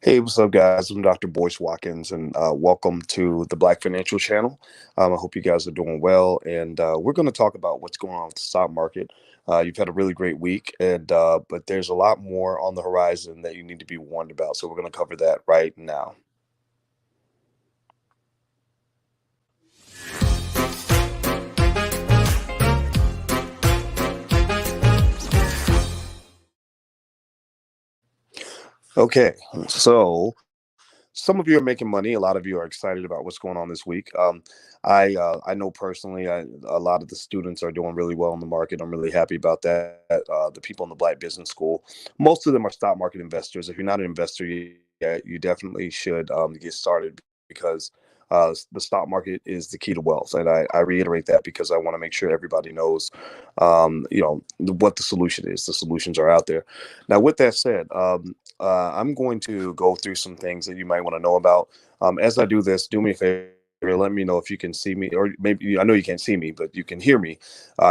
Hey, what's up, guys? I'm Dr. Boyce Watkins, and welcome to the Black Financial Channel. I hope you guys are doing well, and we're going to talk about what's going on with the stock market. You've had a really great week, and but there's a lot more on the horizon that you need to be warned about. So we're going to cover that right now. Okay, so some of you are making money. A lot of you are excited about what's going on this week. I know personally, a lot of the students are doing really well in the market. I'm really happy about that. The people in the Black Business School, most of them are stock market investors. If you're not an investor yet, you definitely should get started because the stock market is the key to wealth. And I reiterate that because I want to make sure everybody knows, what the solution is. The solutions are out there. Now, with that said, I'm going to go through some things that you might want to know about. As I do this, do me a favor. Let me know if you can see me, or maybe I know you can't see me, but you can hear me.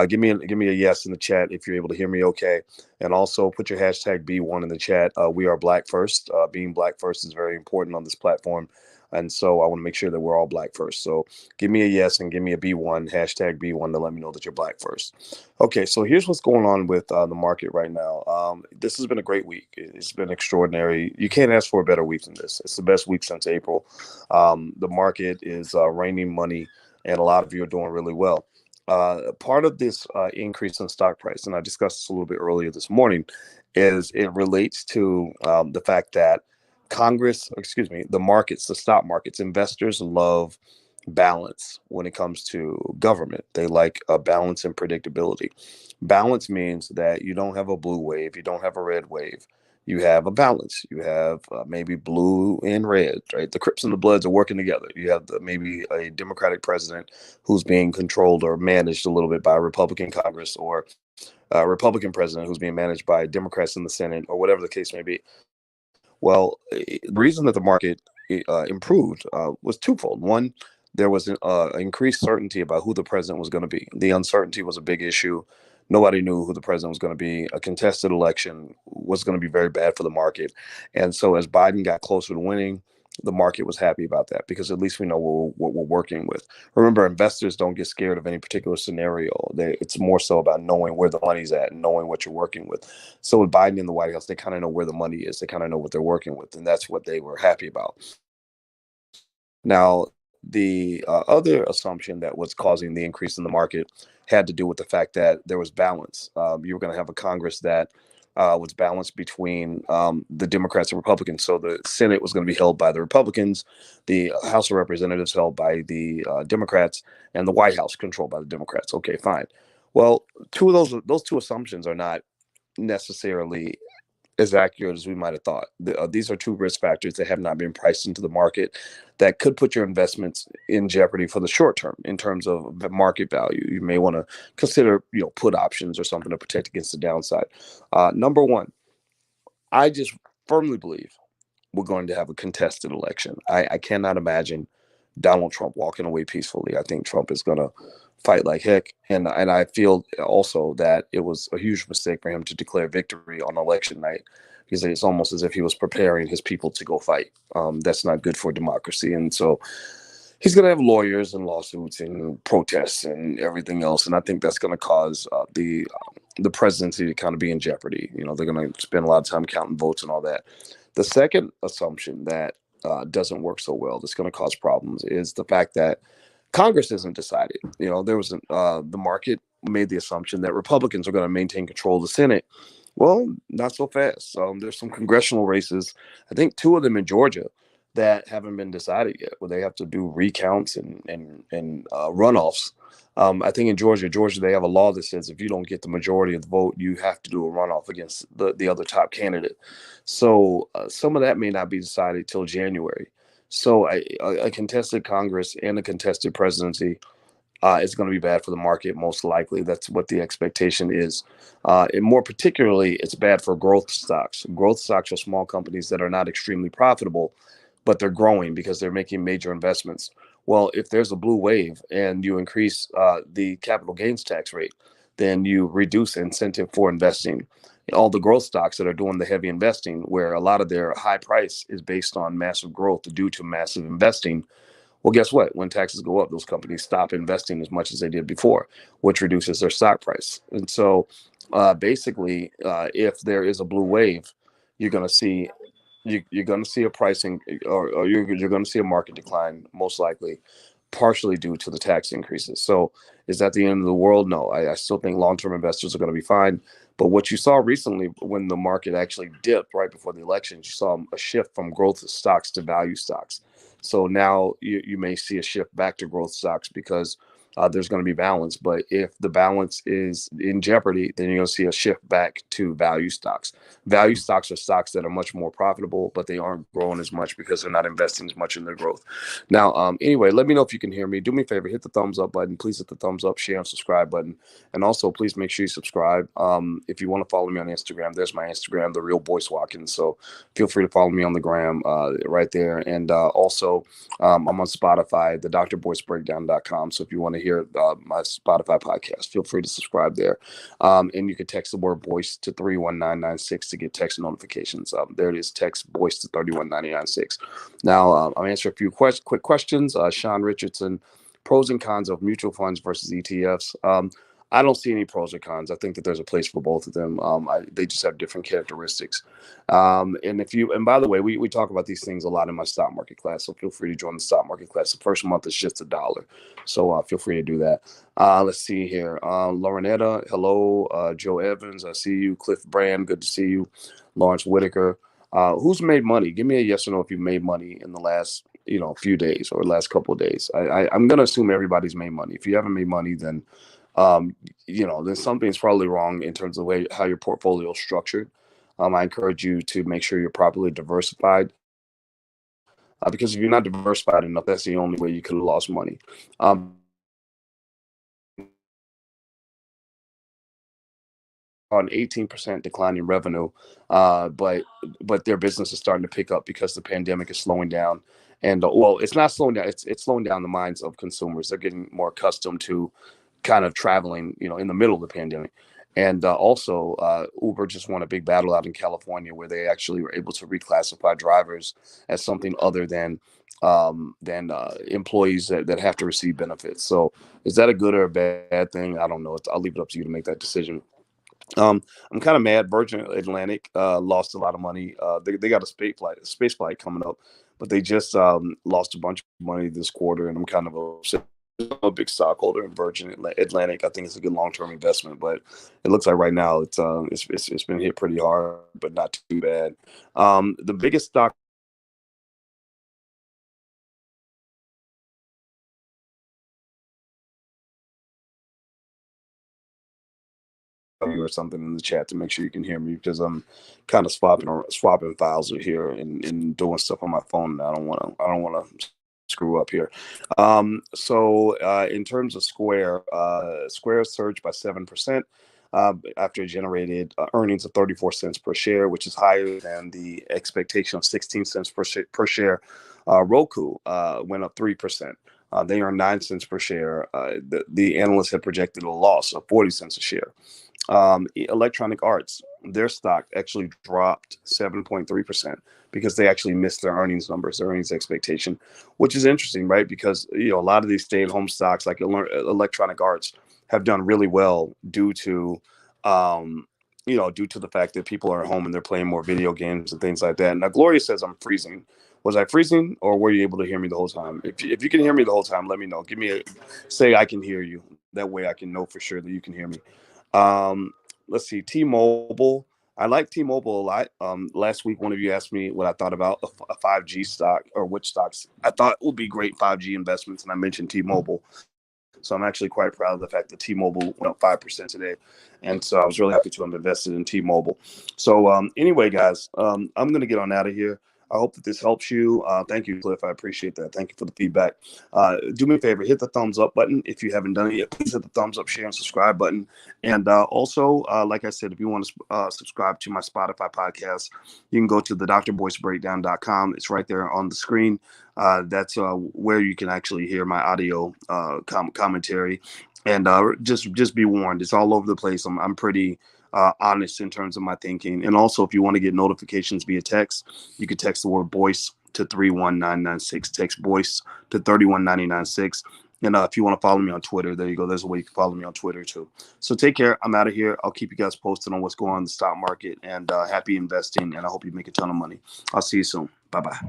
Give me a yes in the chat if you're able to hear me. Okay, and also put your hashtag B1 in the chat. We are Black First. Being Black First is very important on this platform, and so I want to make sure that we're all Black first. So give me a yes and give me a B1 hashtag B1 to let me know that you're Black first. Okay, so here's what's going on with the market right now. This has been a great week. It's been extraordinary. You can't ask for a better week than this. It's the best week since April. The market is raining money, and a lot of you are doing really well. Part of this increase in stock price, and I discussed this a little bit earlier this morning, is it relates to the fact that the markets, the stock markets, investors love balance when it comes to government. They like a balance and predictability. Balance means that you don't have a blue wave, you don't have a red wave. You have a balance. You have maybe blue and red, right? The Crips and the Bloods are working together. You have maybe a Democratic president who's being controlled or managed a little bit by a Republican Congress, or a Republican president who's being managed by Democrats in the Senate, or whatever the case may be. Well, the reason that the market improved was twofold. One, there was increased certainty about who the president was going to be. The uncertainty was a big issue. Nobody knew who the president was going to be. A contested election was going to be very bad for the market. And so as Biden got closer to winning, the market was happy about that because at least we know what we're working with. Remember, investors don't get scared of any particular scenario. It's more so about knowing where the money's at and knowing what you're working with. So with Biden in the White House, they kind of know where the money is. They kind of know what they're working with, and that's what they were happy about. Now, the other assumption that was causing the increase in the market had to do with the fact that there was balance. You were going to have a Congress that was balanced between the Democrats and Republicans. So the Senate was going to be held by the Republicans, the House of Representatives held by the Democrats, and the White House controlled by the Democrats. Okay, fine. Well, two of those two assumptions are not necessarily as accurate as we might have thought. These are two risk factors that have not been priced into the market that could put your investments in jeopardy for the short term in terms of the market value. You may want to consider, put options or something to protect against the downside. Number one, I just firmly believe we're going to have a contested election. I cannot imagine Donald Trump walking away peacefully. I think Trump is going to fight like heck, and I feel also that it was a huge mistake for him to declare victory on election night because it's almost as if he was preparing his people to go fight. That's not good for democracy, and so he's going to have lawyers and lawsuits and protests and everything else, and I think that's going to cause the presidency to kind of be in jeopardy. They're going to spend a lot of time counting votes and all that. The second assumption that doesn't work so well, that's going to cause problems, is the fact that Congress isn't decided. There was the market made the assumption that Republicans are going to maintain control of the Senate. Well, not so fast. There's some congressional races, I think two of them in Georgia, that haven't been decided yet, where they have to do recounts and runoffs. I think in Georgia, they have a law that says if you don't get the majority of the vote, you have to do a runoff against the other top candidate. So some of that may not be decided till January. So a contested Congress and a contested presidency is going to be bad for the market, most likely. That's what the expectation is. And more particularly, it's bad for growth stocks. Growth stocks are small companies that are not extremely profitable, but they're growing because they're making major investments. Well, if there's a blue wave and you increase the capital gains tax rate, then you reduce incentive for investing. all the growth stocks that are doing the heavy investing, where a lot of their high price is based on massive growth due to massive investing. Well, guess what? When taxes go up, those companies stop investing as much as they did before, which reduces their stock price. And so, basically, if there is a blue wave, you're going to see you're going to see a pricing, or you're going to see a market decline, most likely, partially due to the tax increases. So, is that the end of the world? No, I still think long-term investors are going to be fine. But what you saw recently, when the market actually dipped right before the elections, you saw a shift from growth stocks to value stocks. So now you may see a shift back to growth stocks, because there's going to be balance. But if the balance is in jeopardy, then you're going to see a shift back to value stocks. Value stocks are stocks that are much more profitable, but they aren't growing as much because they're not investing as much in their growth. Now, anyway, let me know if you can hear me. Do me a favor, hit the thumbs up button. Please hit the thumbs up, share, and subscribe button. And also, please make sure you subscribe. If you want to follow me on Instagram, there's my Instagram, The Real Boyce Watkins. So feel free to follow me on the gram right there. And also, I'm on Spotify, the drboycebreakdown.com. So if you want to hear my Spotify podcast, feel free to subscribe there. And you can text the word Boyce to 31996 to get text notifications. There it is, text Boyce to 31996. Now, I'll answer a few quick questions. Sean Richardson, pros and cons of mutual funds versus ETFs. I don't see any pros or cons. I think that there's a place for both of them. They just have different characteristics. And by the way, we talk about these things a lot in my stock market class. So feel free to join the stock market class. The first month is just $1. So feel free to do that. Let's see here. Laurenetta, hello. Joe Evans, I see you. Cliff Brand, good to see you. Lawrence Whitaker. Who's made money? Give me a yes or no if you've made money in the last few days or last couple of days. I'm going to assume everybody's made money. If you haven't made money, then then something's probably wrong in terms of how your portfolio is structured. I encourage you to make sure you're properly diversified, because if you're not diversified enough, that's the only way you could have lost money. On 18% decline in revenue, but their business is starting to pick up because the pandemic is slowing down. And well, it's not slowing down; it's slowing down the minds of consumers. They're getting more accustomed to kind of traveling, in the middle of the pandemic. And also, Uber just won a big battle out in California, where they actually were able to reclassify drivers as something other than employees that have to receive benefits. So, is that a good or a bad thing? I don't know. I'll leave it up to you to make that decision. I'm kind of mad. Virgin Atlantic lost a lot of money. They got a space flight coming up, but they just lost a bunch of money this quarter, and I'm kind of upset. I'm a big stockholder in Virgin Atlantic. I think it's a good long-term investment, but it looks like right now it's been hit pretty hard, but not too bad. The biggest stock or something in the chat to make sure you can hear me, because I'm kind of swapping files here and doing stuff on my phone. And I don't want to screw up here. In terms of Square surged by 7%. After it generated earnings of 34 cents per share, which is higher than the expectation of 16 cents per share. Roku went up 3%. They earned 9 cents per share. The analysts had projected a loss of 40 cents a share. Electronic Arts, their stock actually dropped 7.3% because they actually missed their earnings numbers, their earnings expectation, which is interesting, right? Because a lot of these stay-at-home stocks like Electronic Arts have done really well due to the fact that people are at home and they're playing more video games and things like that. Now, Gloria says I'm freezing. Was I freezing, or were you able to hear me the whole time? If you can hear me the whole time, let me know. Say I can hear you. That way I can know for sure that you can hear me. Um, let's see, T-Mobile. I like T-Mobile a lot. Last week, one of you asked me what I thought about a 5G stock, or which stocks I thought would be great 5G investments, and I mentioned T-Mobile. So I'm actually quite proud of the fact that T-Mobile went up 5% today. And so I was really happy to have invested in T-Mobile. So anyway, guys, I'm going to get on out of here. I hope that this helps you. Thank you, Cliff. I appreciate that. Thank you for the feedback. Do me a favor, hit the thumbs up button. If you haven't done it yet, please hit the thumbs up, share, and subscribe button. And also, like I said, if you want to subscribe to my Spotify podcast, you can go to the drboycebreakdown.com. It's right there on the screen. That's where you can actually hear my audio commentary. And just be warned, it's all over the place. I'm pretty honest in terms of my thinking. And also, if you want to get notifications via text, you can text the word "voice" to 31996. Text "voice" to 31996. And if you want to follow me on Twitter, there you go. There's a way you can follow me on Twitter too. So take care. I'm out of here. I'll keep you guys posted on what's going on in the stock market, and happy investing. And I hope you make a ton of money. I'll see you soon. Bye bye.